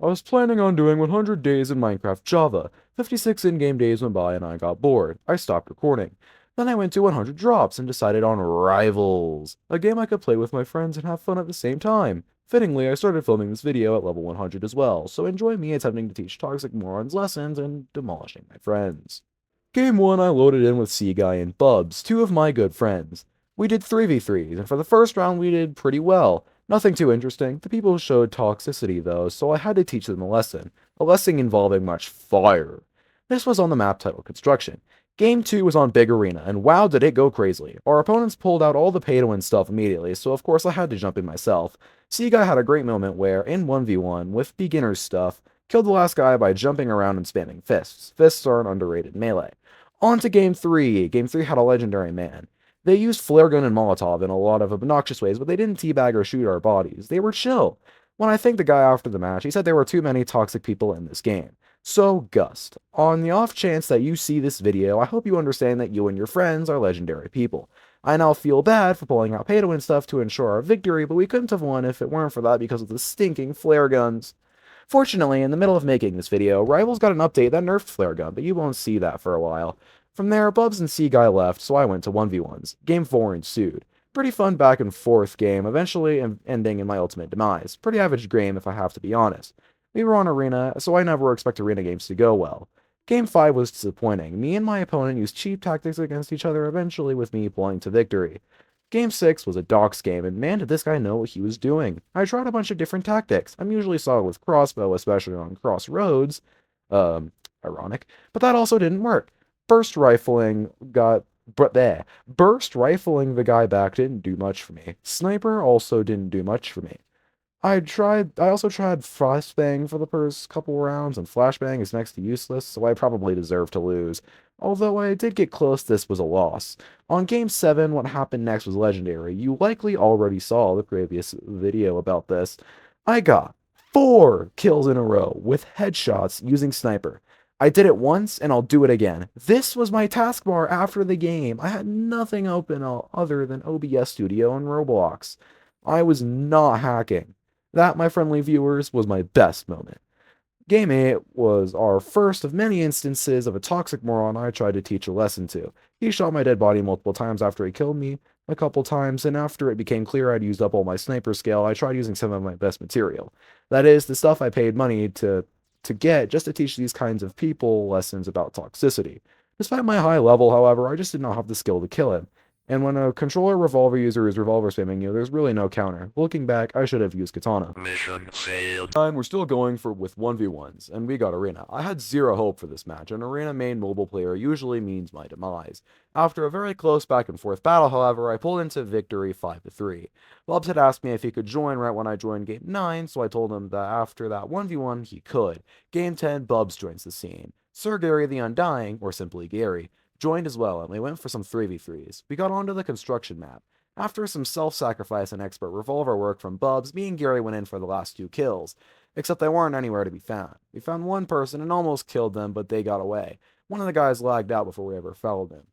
I was planning on doing 100 days in Minecraft Java. 56 in-game days went by and I got bored. I stopped recording. Then I went to 100 drops and decided on Rivals, a game I could play with my friends and have fun at the same time. Fittingly, I started filming this video at level 100 as well, so enjoy me attempting to teach toxic morons lessons and demolishing my friends. Game 1, I loaded in with Guy and Bubs, two of my good friends. We did 3v3s, and for the first round we did pretty well. Nothing too interesting. The people showed toxicity though, so I had to teach them a lesson involving much fire. This was on the map title Construction. Game 2 was on Big Arena, and wow did it go crazily. Our opponents pulled out all the pay-to-win stuff immediately, so of course I had to jump in myself. Guy had a great moment where, in 1v1, with beginner stuff, killed the last guy by jumping around and spamming fists. Fists are an underrated melee. On to Game 3. Game 3 had a legendary man. They used flare gun and Molotov in a lot of obnoxious ways, but they didn't teabag or shoot our bodies. They were chill. When I thanked the guy after the match, he said there were too many toxic people in this game. So, Gust, on the off chance that you see this video, I hope you understand that you and your friends are legendary people. I now feel bad for pulling out pay-to-win stuff to ensure our victory, but we couldn't have won if it weren't for that because of the stinking flare guns. Fortunately, in the middle of making this video, Rivals got an update that nerfed flare gun, but you won't see that for a while. From there, Bubs and Guy left, so I went to 1v1s. Game 4 ensued. Pretty fun back and forth game, eventually ending in my ultimate demise. Pretty average game if I have to be honest. We were on Arena, so I never expect Arena games to go well. Game 5 was disappointing. Me and my opponent used cheap tactics against each other, eventually with me pulling to victory. Game 6 was a dox game, and man did this guy know what he was doing. I tried a bunch of different tactics. I'm usually solid with crossbow, especially on crossroads. Ironic. But that also didn't work. Burst rifling the guy back didn't do much for me. Sniper also didn't do much for me. I also tried frostbang for the first couple rounds, and flashbang is next to useless, so I probably deserve to lose. Although I did get close, this was a loss. On Game 7, what happened next was legendary. You likely already saw the previous video about this. I got 4 kills in a row with headshots using sniper. I did it once, and I'll do it again. This was my taskbar after the game. I had nothing open other than OBS Studio and Roblox. I was not hacking. That, my friendly viewers, was my best moment. Game 8 was our first of many instances of a toxic moron I tried to teach a lesson to. He shot my dead body multiple times after he killed me a couple times, and after it became clear I'd used up all my sniper skill, I tried using some of my best material. That is, the stuff I paid money to get just to teach these kinds of people lessons about toxicity. Despite my high level, however, I just did not have the skill to kill him. And when a controller revolver user is revolver spamming you, there's really no counter. Looking back, I should have used katana. Mission failed. And we're still going with 1v1s, and we got Arena. I had zero hope for this match. An Arena main mobile player usually means my demise. After a very close back and forth battle, however, I pulled into victory 5-3. Bubs had asked me if he could join right when I joined Game 9, so I told him that after that 1v1, he could. Game 10, Bubs joins the scene. Sir Gary the Undying, or simply Gary, joined as well, and we went for some 3v3s. We got onto the construction map. After some self-sacrifice and expert revolver work from Bubs, me and Gary went in for the last 2 kills. Except they weren't anywhere to be found. We found one person and almost killed them, but they got away. One of the guys lagged out before we ever followed him.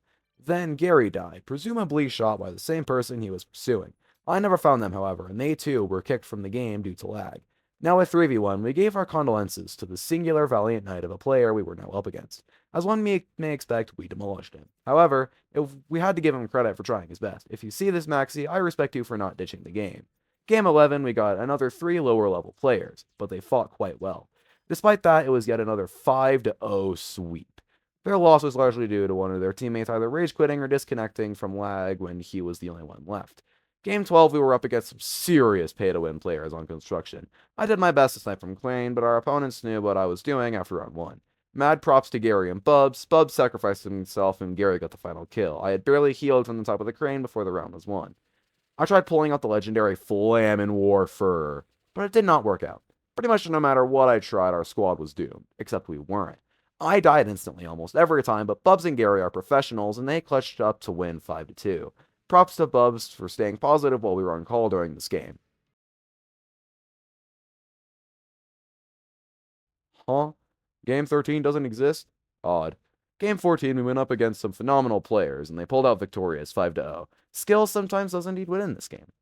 Then Gary died, presumably shot by the same person he was pursuing. I never found them, however, and they too were kicked from the game due to lag. Now with 3v1, we gave our condolences to the singular valiant knight of a player we were now up against. As one may expect, we demolished him. However, we had to give him credit for trying his best. If you see this, Maxi, I respect you for not ditching the game. Game 11, we got another 3 lower level players, but they fought quite well. Despite that, it was yet another 5-0 sweep. Their loss was largely due to one of their teammates either rage quitting or disconnecting from lag when he was the only one left. Game 12, we were up against some serious pay-to-win players on construction. I did my best to snipe from Crane, but our opponents knew what I was doing after round 1. Mad props to Gary and Bubs. Bubs sacrificed himself and Gary got the final kill. I had barely healed from the top of the crane before the round was won. I tried pulling out the legendary Flamin' Warfur, but it did not work out. Pretty much no matter what I tried, our squad was doomed, except we weren't. I died instantly almost every time, but Bubs and Gary are professionals and they clutched up to win 5-2. Props to Bubs for staying positive while we were on call during this game. Huh? Game 13 doesn't exist? Odd. Game 14, we went up against some phenomenal players, and they pulled out victorious 5-0. Skill sometimes does indeed win in this game.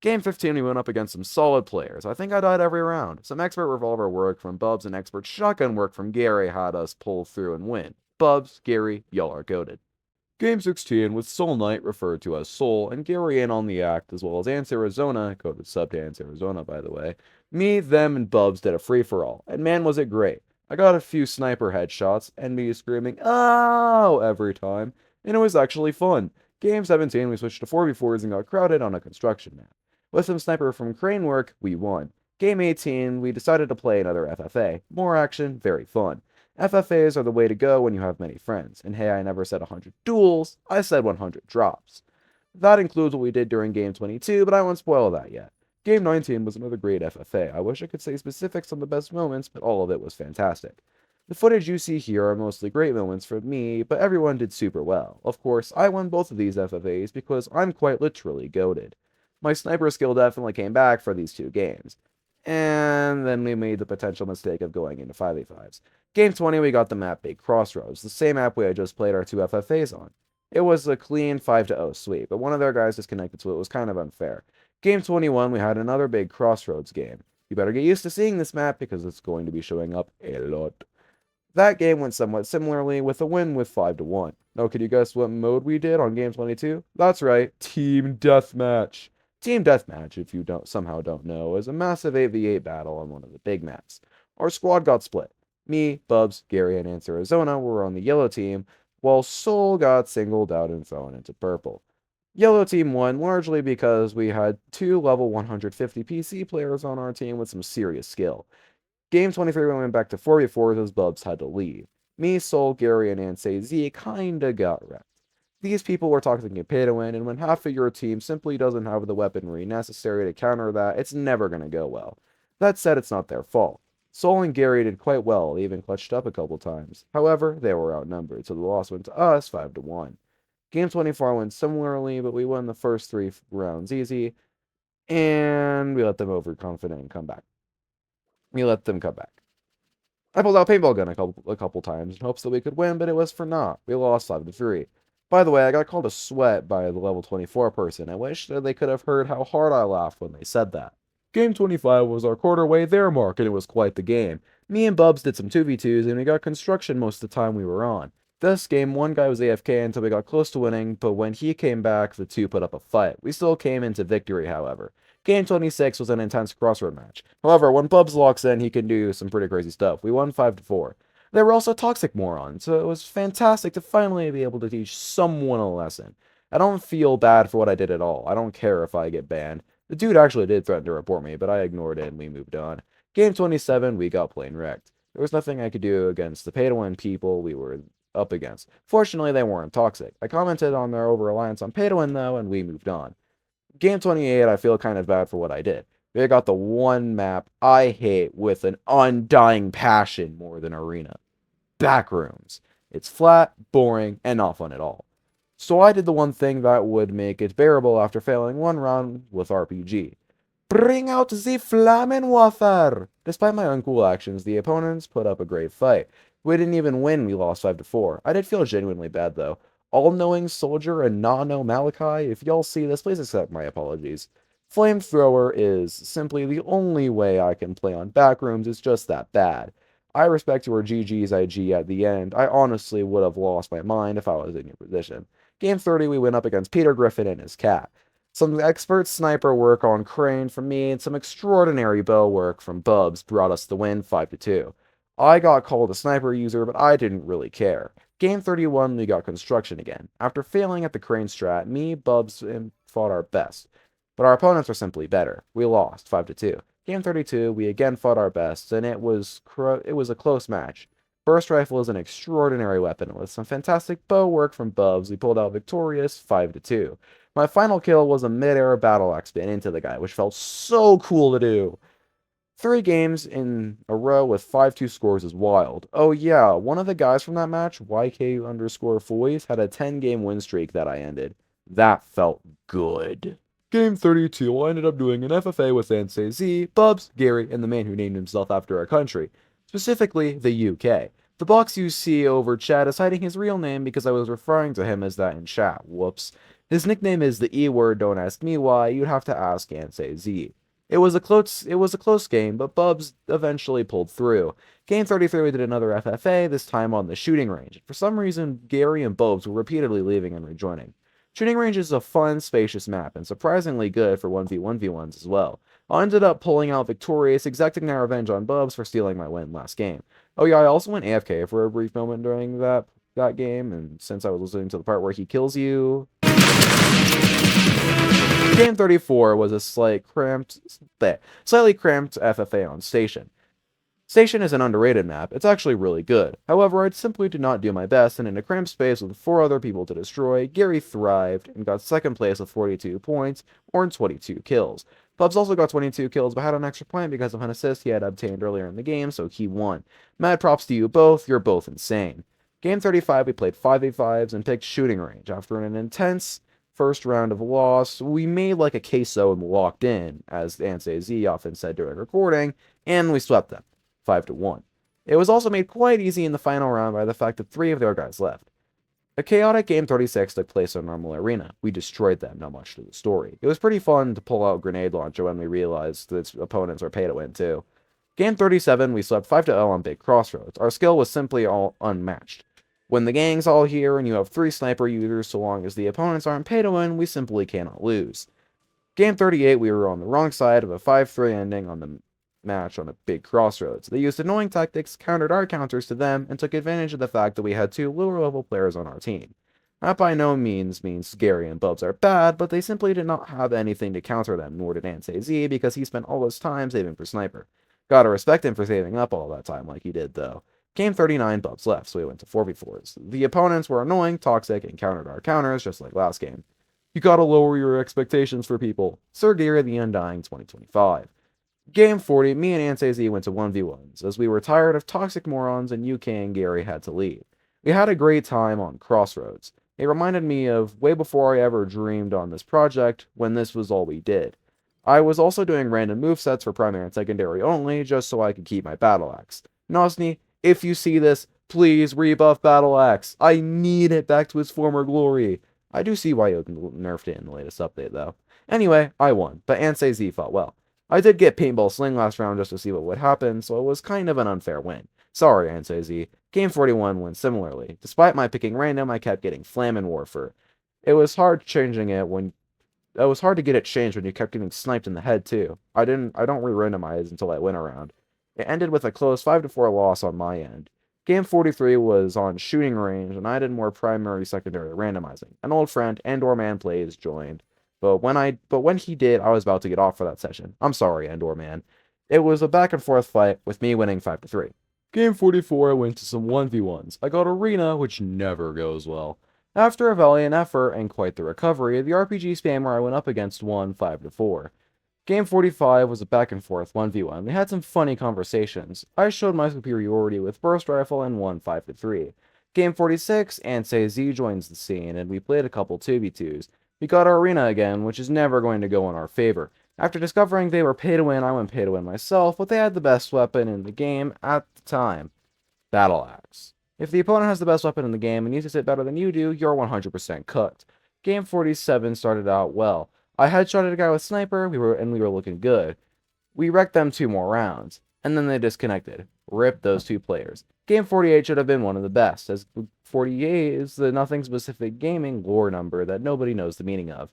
Game 15, we went up against some solid players. I think I died every round. Some expert revolver work from Bubs and expert shotgun work from Gary had us pull through and win. Bubs, Gary, y'all are goated. Game 16, with Soul Knight referred to as Soul, and Gary in on the act, as well as Ants Arizona, coded sub to Ants Arizona, by the way. Me, them, and Bubs did a free-for-all, and man was it great. I got a few sniper headshots, and me screaming, "Ow!" every time, and it was actually fun. Game 17, we switched to 4v4s and got crowded on a construction map. With some sniper from trainwreck, we won. Game 18, we decided to play another FFA. More action, very fun. FFAs are the way to go when you have many friends. And hey, I never said 100 duels, I said 100 drops. That includes what we did during Game 22, but I won't spoil that yet. Game 19 was another great FFA. I wish I could say specifics on the best moments, but all of it was fantastic. The footage you see here are mostly great moments from me, but everyone did super well. Of course, I won both of these FFAs because I'm quite literally goated. My sniper skill definitely came back for these two games. And then we made the potential mistake of going into 5v5s. Game 20, we got the map Big Crossroads, the same map we had just played our two FFAs on. It was a clean 5-0 sweep, but one of their guys disconnected, so it was kind of unfair. Game 21, we had another Big Crossroads game. You better get used to seeing this map because it's going to be showing up a lot. That game went somewhat similarly with a win with 5-1. Now, could you guess what mode we did on Game 22? That's right, Team Deathmatch. Team Deathmatch, if you somehow don't know, is a massive 8v8 battle on one of the big maps. Our squad got split. Me, Bubs, Gary, and Ants Arizona were on the yellow team, while Soul got singled out and thrown into purple. Yellow team won largely because we had two level 150 PC players on our team with some serious skill. Game 23, we went back to 4v4s as Bubs had to leave. Me, Soul, Gary, and Ants AZ kinda got wrecked. These people were toxic and pay to win, and when half of your team simply doesn't have the weaponry necessary to counter that, it's never going to go well. That said, it's not their fault. Soul and Gary did quite well, they even clutched up a couple times. However, they were outnumbered, so the loss went to us 5-1. Game 24 went similarly, but we won the first 3 rounds easy, and we let them overconfident and come back. We let them come back. I pulled out paintball gun a couple times in hopes that we could win, but it was for naught. We lost 5-3. By the way, I got called a sweat by the level 24 person. I wish that they could have heard how hard I laughed when they said that. Game 25 was our quarter way there mark, and it was quite the game. Me and Bubs did some 2v2s, and we got construction most of the time we were on. This game, one guy was AFK until we got close to winning, but when he came back, the two put up a fight. We still came into victory, however. Game 26 was an intense crossroad match. However, when Bubs locks in, he can do some pretty crazy stuff. We won 5-4. They were also toxic morons, so it was fantastic to finally be able to teach someone a lesson. I don't feel bad for what I did at all. I don't care if I get banned. The dude actually did threaten to report me, but I ignored it and we moved on. Game 27, we got plain wrecked. There was nothing I could do against the pay-to-win people we were up against. Fortunately, they weren't toxic. I commented on their over-reliance on pay-to-win, though, and we moved on. Game 28, I feel kind of bad for what I did. They got the one map I hate with an undying passion more than Arena. Backrooms. It's flat, boring, and not fun at all. So I did the one thing that would make it bearable after failing one round with RPG. Bring out the Flammenwerfer! Despite my uncool actions, the opponents put up a great fight. We didn't even win, we lost 5-4. I did feel genuinely bad though. All-knowing soldier and Nano Malachi, if y'all see this, please accept my apologies. Flamethrower is simply the only way I can play on backrooms, it's just that bad. I respect your GG's IG at the end. I honestly would have lost my mind if I was in your position. Game 30, we went up against Peter Griffin and his cat. Some expert sniper work on Crane from me and some extraordinary bow work from Bubs brought us the win 5-2. I got called a sniper user, but I didn't really care. Game 31, we got construction again. After failing at the Crane strat, me, Bubs, and fought our best. But our opponents were simply better. We lost 5-2. Game 32, we again fought our best, and it was a close match. Burst rifle is an extraordinary weapon, and with some fantastic bow work from Bubs, we pulled out victorious 5-2. My final kill was a mid-air battle axe spin into the guy, which felt so cool to do. 3 games in a row with 5-2 scores is wild. Oh yeah, one of the guys from that match, YK_Foys, had a 10-game win streak that I ended. That felt good. Game 32, I ended up doing an FFA with Ansay Z, Bubs, Gary, and the man who named himself after a country. Specifically, the UK. The box you see over chat is hiding his real name because I was referring to him as that in chat. Whoops. His nickname is the E word. Don't ask me why. You'd have to ask Ansei Z. It was a close game, but Bubs eventually pulled through. Game 33, we did another FFA, this time on the shooting range. For some reason, Gary and Bubs were repeatedly leaving and rejoining. Shooting range is a fun, spacious map, and surprisingly good for 1v1v1s as well. I ended up pulling out victorious, exacting my revenge on Bubs for stealing my win last game. Oh yeah, I also went AFK for a brief moment during that game, and since I was listening to the part where he kills you, Game 34 was a slightly cramped FFA on Station. Station is an underrated map. It's actually really good. However, I simply did not do my best, and in a cramped space with 4 other people to destroy, Gary thrived and got second place with 42 points, or 22 kills. Bubs also got 22 kills, but had an extra point because of an assist he had obtained earlier in the game, so he won. Mad props to you both, you're both insane. Game 35, we played 5v5s and picked shooting range. After an intense first round of loss, we made like a queso and walked in, as Ansei Z often said during recording, and we swept them, 5-1. It was also made quite easy in the final round by the fact that 3 of their guys left. A chaotic Game 36 took place in normal arena. We destroyed them, not much to the story. It was pretty fun to pull out grenade launcher when we realized that opponents were pay to win too. Game 37, we swept 5-0 on Big Crossroads. Our skill was simply all unmatched. When the gang's all here and you have 3 sniper users, so long as the opponents aren't pay to win, we simply cannot lose. Game 38, we were on the wrong side of a 5-3 ending on the match on a Big Crossroads. They used annoying tactics, countered our counters to them, and took advantage of the fact that we had 2 lower-level players on our team. That by no means Gary and Bubs are bad, but they simply did not have anything to counter them, nor did Ansei Z, because he spent all his time saving for sniper. Gotta respect him for saving up all that time like he did, though. Game 39, Bubs left, so we went to 4v4s. The opponents were annoying, toxic, and countered our counters, just like last game. You gotta lower your expectations for people. Sir Gary the Undying 2025. Game 40, me and Ansei Z went to 1v1s, as we were tired of toxic morons and UK and Gary had to leave. We had a great time on Crossroads. It reminded me of way before I ever dreamed on this project, when this was all we did. I was also doing random movesets for primary and secondary only, just so I could keep my battle axe. Nosny, if you see this, please rebuff Battle Axe. I need it back to its former glory. I do see why you nerfed it in the latest update, though. Anyway, I won, but Ansei Z fought well. I did get Paintball Sling last round just to see what would happen, so it was kind of an unfair win. Sorry, Ansei Z. Game 41 went similarly. Despite my picking random, I kept getting Flamin' Warfare. It was hard to get it changed when you kept getting sniped in the head, too. I don't re-randomize until I win a round. It ended with a close 5-4 loss on my end. Game 43 was on shooting range, and I did more primary-secondary randomizing. An old friend, Endor Man Plays, joined. But when he did, I was about to get off for that session. I'm sorry, Endor Man. It was a back-and-forth fight, with me winning 5-3. Game 44, I went to some 1v1s. I got Arena, which never goes well. After a valiant effort, and quite the recovery, the RPG spammer I went up against won 5-4. Game 45 was a back-and-forth 1v1. We had some funny conversations. I showed my superiority with burst rifle and won 5-3. Game 46, Ansei Z joins the scene, and we played a couple 2v2s. We got our arena again, which is never going to go in our favor. After discovering they were pay-to-win, I went pay-to-win myself, but they had the best weapon in the game at the time. Battle Axe. If the opponent has the best weapon in the game and uses it better than you do, you're 100% cooked. Game 47 started out well. I headshotted a guy with sniper, we were looking good. We wrecked them 2 more rounds, and then they disconnected. Rip those 2 players. Game 48 should have been one of the best, as 48 is the nothing specific gaming lore number that nobody knows the meaning of.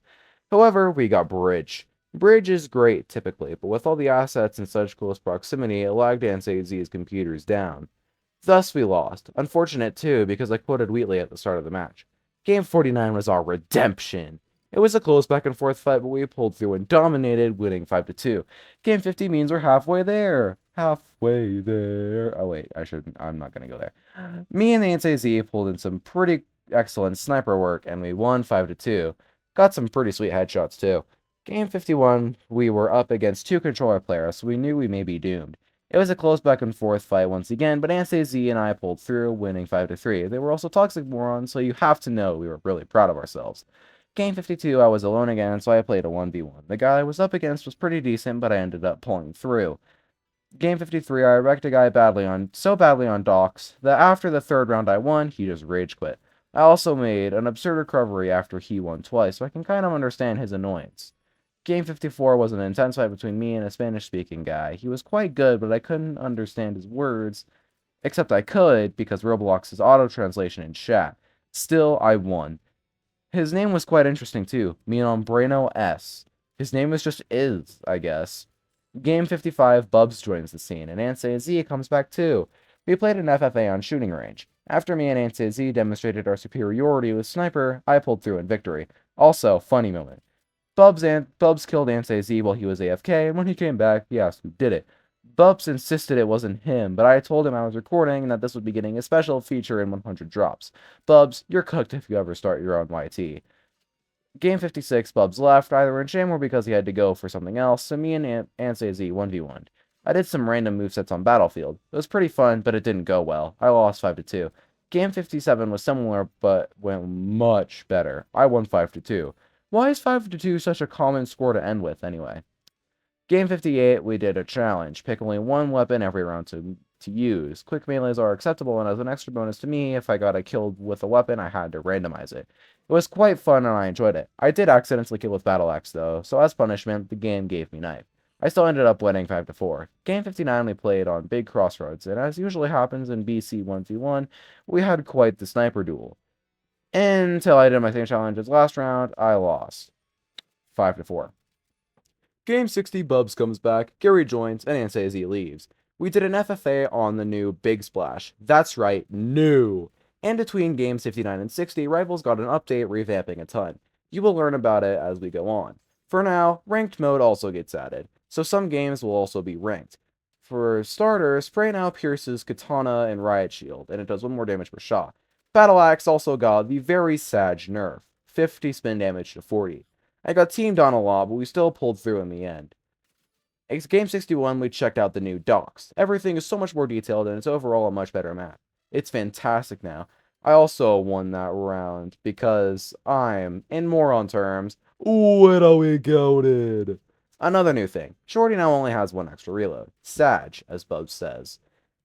However, we got Bridge. Bridge is great, typically, but with all the assets in such close proximity, it lagged Ansei Z's computers down. Thus we lost. Unfortunate too, because I quoted Wheatley at the start of the match. Game 49 was our redemption. It was a close back-and-forth fight, but we pulled through and dominated, winning 5-2. Game 50 means we're halfway there. Halfway there. Oh, wait, I'm not going to go there. Me and the Ansei Z pulled in some pretty excellent sniper work, and we won 5-2. Got some pretty sweet headshots, too. Game 51, we were up against 2 controller players, so we knew we may be doomed. It was a close back-and-forth fight once again, but Ansei Z and I pulled through, winning 5-3. They were also toxic morons, so you have to know we were really proud of ourselves. Game 52, I was alone again, so I played a 1v1. The guy I was up against was pretty decent, but I ended up pulling through. Game 53, I wrecked a guy so badly on docks, that after the 3rd round I won, he just rage quit. I also made an absurd recovery after he won twice, so I can kind of understand his annoyance. Game 54 was an intense fight between me and a Spanish-speaking guy. He was quite good, but I couldn't understand his words, except I could because Roblox's auto-translation in chat. Still, I won. His name was quite interesting too, Minombreno S. His name is just I guess. Game 55, Bubs joins the scene, and Ansei Z comes back too. We played an FFA on shooting range. After me and Ansei Z demonstrated our superiority with Sniper, I pulled through in victory. Also, funny moment. Bubs killed Ansei Z while he was AFK, and when he came back, he asked who did it. Bubs insisted it wasn't him, but I told him I was recording and that this would be getting a special feature in 100 drops. Bubs, you're cooked if you ever start your own YT. Game 56, Bubs left, either in shame or because he had to go for something else, so me and Ansei Z 1v1'd. I did some random movesets on Battlefield. It was pretty fun, but it didn't go well. I lost 5-2. Game 57 was similar, but went much better. I won 5-2. Why is 5-2 such a common score to end with, anyway? Game 58, we did a challenge. Pick only one weapon every round to use. Quick melees are acceptable, and as an extra bonus to me, if I got a kill with a weapon, I had to randomize it. It was quite fun, and I enjoyed it. I did accidentally kill with Battle Axe, though, so as punishment, the game gave me knife. I still ended up winning 5-4. Game 59 we played on Big Crossroads, and as usually happens in BC 1v1, we had quite the sniper duel. Until I did my same challenges last round, I lost. 5-4. Game 60, Bubs comes back, Gary joins, and Ansei Z leaves. We did an FFA on the new Big Splash. That's right, new! And between games 59 and 60, Rivals got an update revamping a ton. You will learn about it as we go on. For now, ranked mode also gets added, so some games will also be ranked. For starters, Spray now pierces Katana and Riot Shield, and it does 1 more damage per shot. Battle Axe also got the very sad nerf, 50 spin damage to 40. I got teamed on a lot, but we still pulled through in the end. Game 61, we checked out the new docks. Everything is so much more detailed, and it's overall a much better map. It's fantastic now. I also won that round because I'm, in moron terms, widowy goated. Another new thing, Shorty now only has 1 extra reload. Sag, as Bubs says.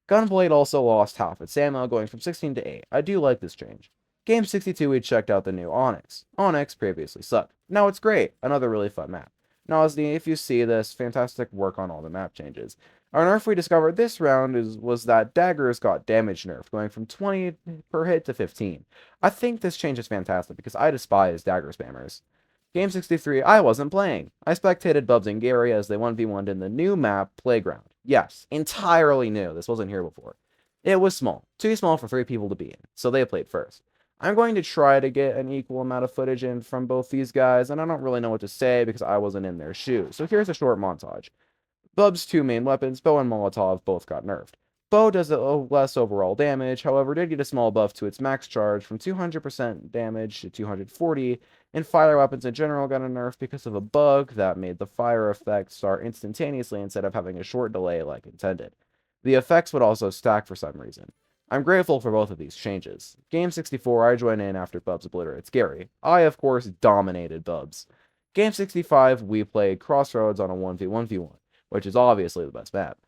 Gunblade also lost half its ammo, going from 16 to 8. I do like this change. Game 62, we checked out the new Onyx. Onyx previously sucked. Now it's great. Another really fun map. Nosny, if you see this, fantastic work on all the map changes. Our nerf we discovered this round was that daggers got damage nerfed, going from 20 per hit to 15. I think this change is fantastic because I despise dagger spammers. Game 63, I wasn't playing. I spectated Bubs and Gary as they 1v1'd in the new map, Playground. Yes, entirely new. This wasn't here before. It was small. Too small for 3 people to be in, so they played first. I'm going to try to get an equal amount of footage in from both these guys, and I don't really know what to say because I wasn't in their shoes. So here's a short montage. Bub's 2 main weapons, Bow and Molotov, both got nerfed. Bow does less overall damage, however did get a small buff to its max charge from 200% damage to 240, and fire weapons in general got a nerf because of a bug that made the fire effect start instantaneously instead of having a short delay like intended. The effects would also stack for some reason. I'm grateful for both of these changes. Game 64, I join in after Bubs obliterates Gary. I, of course, dominated Bubs. Game 65, we played Crossroads on a 1v1v1, which is obviously the best map.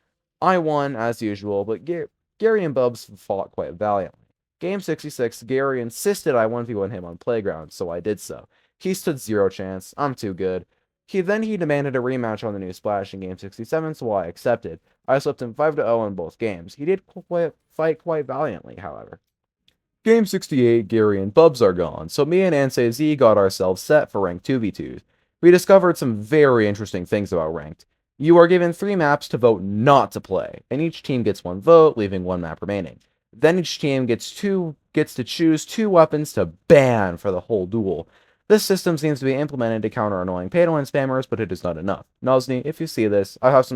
I won, as usual, but Gary and Bubs fought quite valiantly. Game 66, Gary insisted I 1v1 him on Playground, so I did so. He stood 0 chance. I'm too good. He demanded a rematch on the new Splash in Game 67, so I accepted. I slipped him 5-0 in both games. He did fight quite valiantly, however. Game 68, Gary and Bubs are gone, so me and Ansei Z got ourselves set for Ranked 2v2s. We discovered some very interesting things about Ranked. You are given 3 maps to vote not to play, and each team gets 1 vote, leaving 1 map remaining. Then each team gets to choose 2 weapons to ban for the whole duel. This system seems to be implemented to counter annoying pay-to-win spammers, but it is not enough. Nosny, if you see this, I have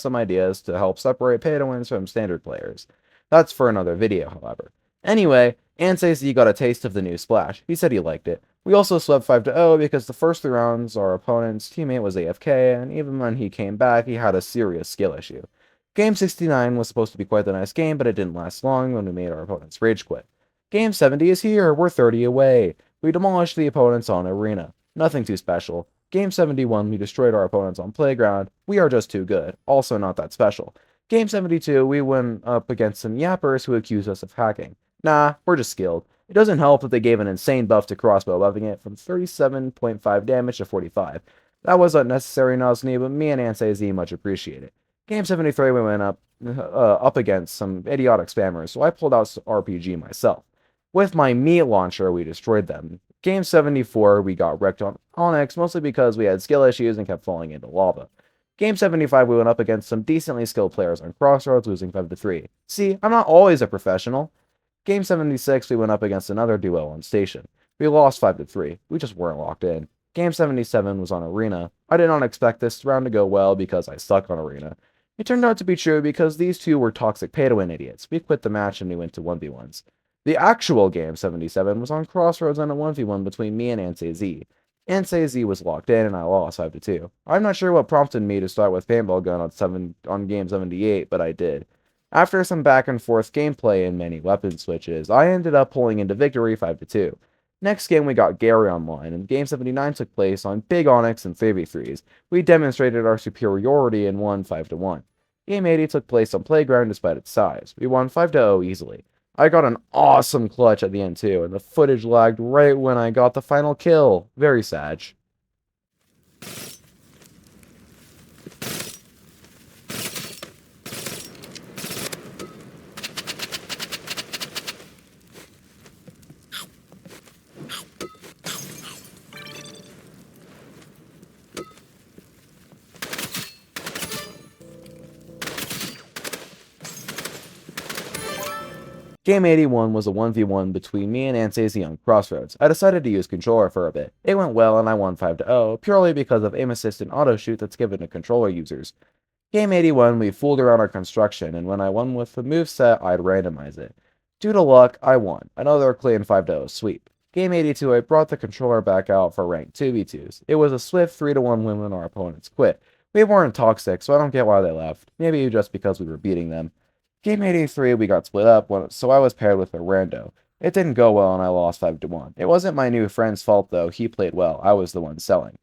some ideas to help separate pay-to-wins from standard players. That's for another video, however. Anyway, Ansei Z got a taste of the new Splash. He said he liked it. We also swept 5-0 because the first 3 rounds our opponent's teammate was AFK, and even when he came back, he had a serious skill issue. Game 69 was supposed to be quite the nice game, but it didn't last long when we made our opponents rage quit. Game 70 is here, we're 30 away. We demolished the opponents on Arena. Nothing too special. Game 71, we destroyed our opponents on Playground. We are just too good. Also not that special. Game 72, we went up against some yappers who accused us of hacking. Nah, we're just skilled. It doesn't help that they gave an insane buff to crossbow, buffing it from 37.5 damage to 45. That was unnecessary, Nosny, but me and Ansei Z much appreciate it. Game 73, we went up against some idiotic spammers, so I pulled out RPG myself. With my meat launcher, we destroyed them. Game 74, we got wrecked on Onyx, mostly because we had skill issues and kept falling into lava. Game 75, we went up against some decently skilled players on Crossroads, losing 5-3. See, I'm not always a professional. Game 76, we went up against another duo on Station. We lost 5-3. We just weren't locked in. Game 77 was on Arena. I did not expect this round to go well because I suck on Arena. It turned out to be true because these two were toxic pay-to-win idiots. We quit the match and we went to 1v1s. The actual Game 77 was on Crossroads on a 1v1 between me and Ansei Z. Ansei Z was locked in and I lost 5-2. I'm not sure what prompted me to start with Paintball Gun on Game 78, but I did. After some back and forth gameplay and many weapon switches, I ended up pulling into victory 5-2. Next game we got Gary online, and Game 79 took place on Big Onyx and 3v3s. We demonstrated our superiority and won 5-1. Game 80 took place on Playground despite its size. We won 5-0 easily. I got an awesome clutch at the end too, and the footage lagged right when I got the final kill. Very sad. Game 81 was a 1v1 between me and Ansei on Crossroads. I decided to use controller for a bit. It went well and I won 5-0, purely because of aim assist and auto shoot that's given to controller users. Game 81, we fooled around our construction, and when I won with the moveset, I'd randomize it. Due to luck, I won. Another clean 5-0 sweep. Game 82, I brought the controller back out for ranked 2v2s. It was a swift 3-1 win when our opponents quit. We weren't toxic, so I don't get why they left. Maybe just because we were beating them. Game 83, we got split up, so I was paired with a rando. It didn't go well and I lost 5-1. It wasn't my new friend's fault though, he played well, I was the one selling.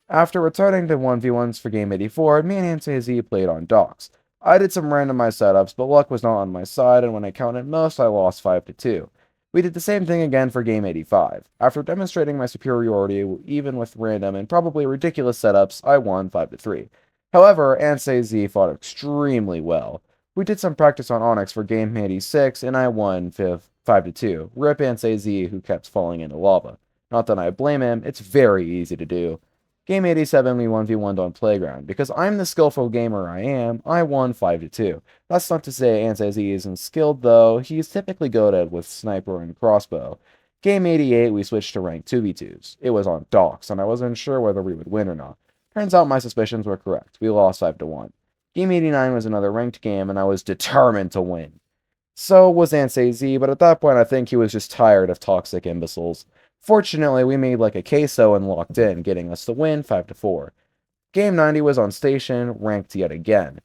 After returning to 1v1s for Game 84, me and Ansei Z played on docks. I did some randomized setups, but luck was not on my side, and when I counted most, I lost 5-2. We did the same thing again for Game 85. After demonstrating my superiority, even with random and probably ridiculous setups, I won 5-3. However, Ansei Z fought extremely well. We did some practice on Onyx for Game 86, and I won 5-2. Rip Ansei Z, who kept falling into lava. Not that I blame him, it's very easy to do. Game 87, we 1v1'd on Playground. Because I'm the skillful gamer I am, I won 5-2. That's not to say Ansei Z isn't skilled, though. He's typically good at with sniper and crossbow. Game 88, we switched to ranked 2v2s. It was on docks, and I wasn't sure whether we would win or not. Turns out my suspicions were correct. We lost 5-1. Game 89 was another ranked game, and I was determined to win. So was Ansei Z, but at that point I think he was just tired of toxic imbeciles. Fortunately, we made like a queso and locked in, getting us the win 5-4. Game 90 was on Station, ranked yet again.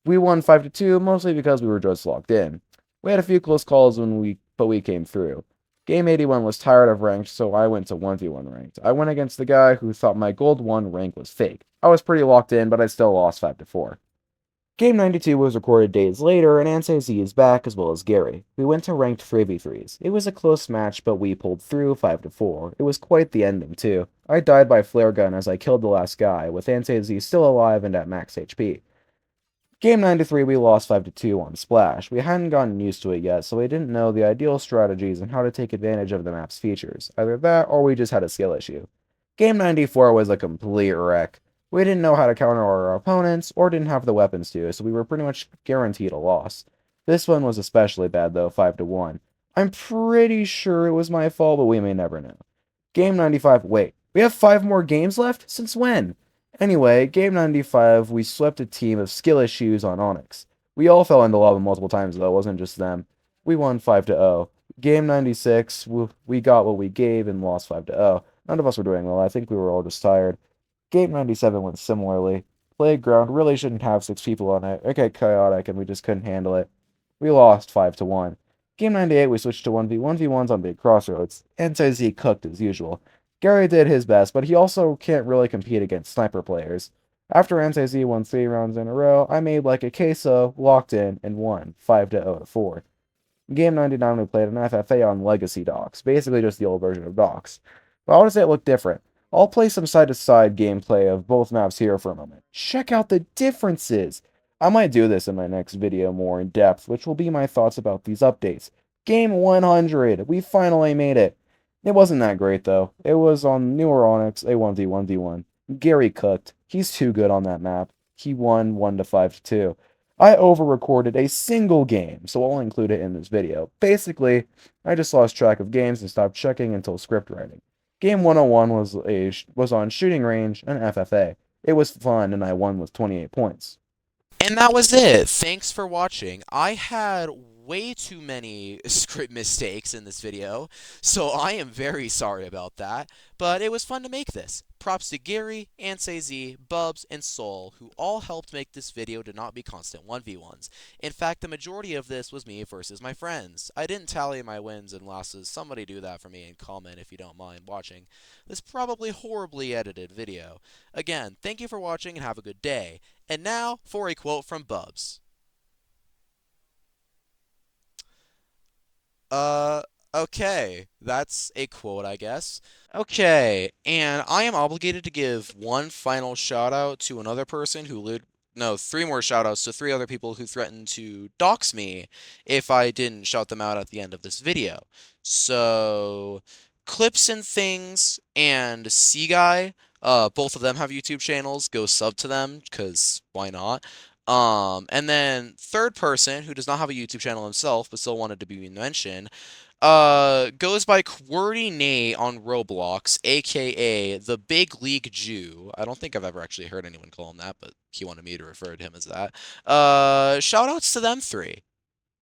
We won 5-2, mostly because we were just locked in. We had a few close calls but we came through. Game 81 was tired of ranked, so I went to 1v1 ranked. I went against the guy who thought my gold 1 rank was fake. I was pretty locked in, but I still lost 5-4. Game 92 was recorded days later, and Ansei Z is back as well as Gary. We went to ranked 3v3s. It was a close match, but we pulled through 5-4. It was quite the ending, too. I died by flare gun as I killed the last guy, with Ansei Z still alive and at max HP. Game 93, we lost 5-2 on Splash. We hadn't gotten used to it yet, so we didn't know the ideal strategies and how to take advantage of the map's features. Either that, or we just had a skill issue. Game 94 was a complete wreck. We didn't know how to counter our opponents, or didn't have the weapons to, so we were pretty much guaranteed a loss. This one was especially bad though, 5-1. I'm pretty sure it was my fault, but we may never know. Game 95, wait, we have 5 more games left? Since when? Anyway, Game 95, we swept a team of skill issues on Onyx. We all fell into lava multiple times though, it wasn't just them. We won 5-0. Game 96, we got what we gave and lost 5-0. None of us were doing well, I think we were all just tired. Game 97 went similarly. Playground really shouldn't have 6 people on it. It got chaotic and we just couldn't handle it. We lost 5-1. Game 98 we switched to 1v1s on Big Crossroads. Ansei Z cooked as usual. Gary did his best, but he also can't really compete against sniper players. After Ansei Z won 3 rounds in a row, I made like a queso, locked in, and won 5-0 to 4. Game 99 we played an FFA on Legacy Docks, basically just the old version of Docks. But I want to say it looked different. I'll play some side-to-side gameplay of both maps here for a moment. Check out the differences! I might do this in my next video more in depth, which will be my thoughts about these updates. Game 100! We finally made it! It wasn't that great though. It was on newer Onyx, a 1v1v1. Gary cooked. He's too good on that map. He won 1 to 5 to 2. I over-recorded a single game, so I'll include it in this video. Basically, I just lost track of games and stopped checking until script writing. Game 101 was on shooting range and FFA. It was fun and I won with 28 points. And that was it. Thanks for watching. I had way too many script mistakes in this video, so I am very sorry about that, but it was fun to make this. Props to Gary, AnsayZ, Bubs, and Soul, who all helped make this video to not be constant 1v1s. In fact, the majority of this was me versus my friends. I didn't tally my wins and losses. Somebody do that for me and comment if you don't mind watching this probably horribly edited video. Again, thank you for watching and have a good day. And now for a quote from Bubs. Uh, okay. That's a quote, I guess. Okay, and I am obligated to give one final shout out to another person who lived. No, three more shout outs to three other people who threatened to dox me if I didn't shout them out at the end of this video. So, Clips and Things and Sea Guy, both of them have YouTube channels. Go sub to them, because why not? And then third person who does not have a YouTube channel himself but still wanted to be mentioned, goes by QWERTY Nate on Roblox, aka the Big League Jew. I don't think I've ever actually heard anyone call him that, but he wanted me to refer to him as that. Shout outs to them three.